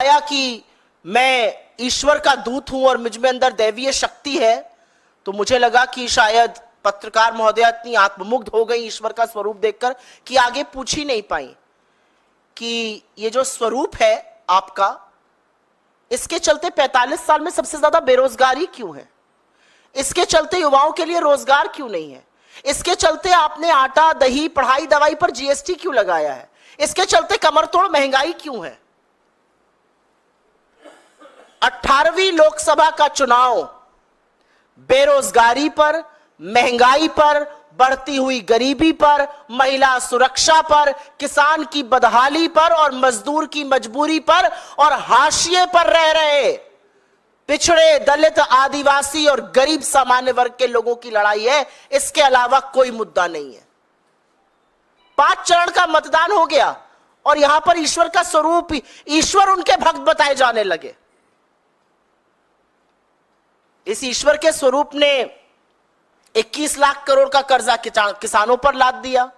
आया कि मैं ईश्वर का दूत हूं और मुझ में अंदर दैवीय शक्ति है, तो मुझे लगा कि शायद पत्रकार महोदया इतनी आत्ममुग्ध हो गई ईश्वर का स्वरूप देखकर कि आगे पूछ ही नहीं पाई कि ये जो स्वरूप है आपका, इसके चलते 45 साल में सबसे ज्यादा बेरोजगारी क्यों है? इसके चलते युवाओं के लिए रोजगार क्यों नहीं है? इसके चलते आपने आटा, दही, पढ़ाई, दवाई पर जीएसटी क्यों लगाया है? इसके चलते कमरतोड़ महंगाई क्यों है? 18वीं लोकसभा का चुनाव बेरोजगारी पर, महंगाई पर, बढ़ती हुई गरीबी पर, महिला सुरक्षा पर, किसान की बदहाली पर और मजदूर की मजबूरी पर और हाशिए पर रह रहे पिछड़े, दलित, आदिवासी और गरीब सामान्य वर्ग के लोगों की लड़ाई है। इसके अलावा कोई मुद्दा नहीं है। 5 चरण का मतदान हो गया और यहां पर ईश्वर का स्वरूप, ईश्वर उनके भक्त बताए जाने लगे। इस ईश्वर के स्वरूप ने 21 लाख करोड़ का कर्जा किसानों पर लाद दिया,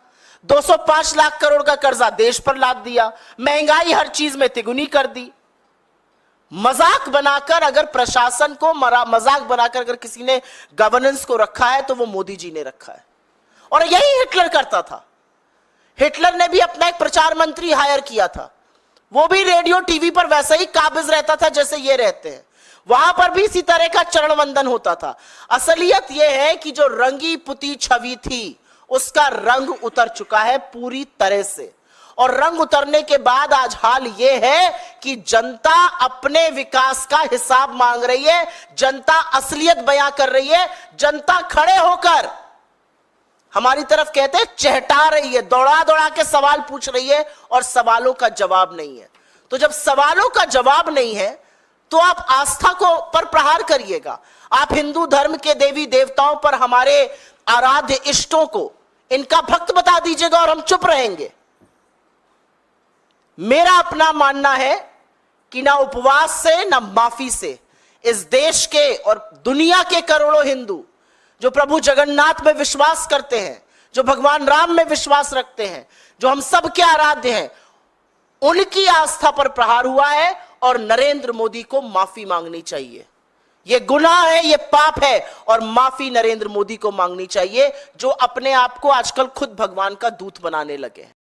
205 लाख करोड़ का कर्जा देश पर लाद दिया, महंगाई हर चीज में तिगुनी कर दी। मजाक बनाकर अगर प्रशासन को मजाक बनाकर अगर किसी ने गवर्नेंस को रखा है तो वो मोदी जी ने रखा है। और यही हिटलर करता था। हिटलर ने भी अपना एक प्रचार मंत्री हायर किया था, वो भी रेडियो टीवी पर वैसे ही काबिज रहता था जैसे ये रहते हैं, वहां पर भी इसी तरह का चरण वंदन होता था। असलियत यह है कि जो रंगी पुती छवि थी उसका रंग उतर चुका है पूरी तरह से, और रंग उतरने के बाद आज हाल यह है कि जनता अपने विकास का हिसाब मांग रही है, जनता असलियत बयां कर रही है, जनता खड़े होकर हमारी तरफ कहते हैं चहटा रही है, दौड़ा दौड़ा के सवाल पूछ रही है और सवालों का जवाब नहीं है। तो जब सवालों का जवाब नहीं है तो आप आस्था को पर प्रहार करिएगा। आप हिंदू धर्म के देवी देवताओं पर, हमारे आराध्य इष्टों को, इनका भक्त बता दीजिएगा और हम चुप रहेंगे। मेरा अपना मानना है कि ना उपवास से ना माफी से इस देश के और दुनिया के करोड़ों हिंदू जो प्रभु जगन्नाथ में विश्वास करते हैं, जो भगवान राम में विश्वास रखते हैं, जो हम सब के आराध्य हैं, उनकी आस्था पर प्रहार हुआ है और नरेंद्र मोदी को माफी मांगनी चाहिए। यह गुनाह है, यह पाप है और माफी नरेंद्र मोदी को मांगनी चाहिए जो अपने आप को आजकल खुद भगवान का दूत बनाने लगे हैं।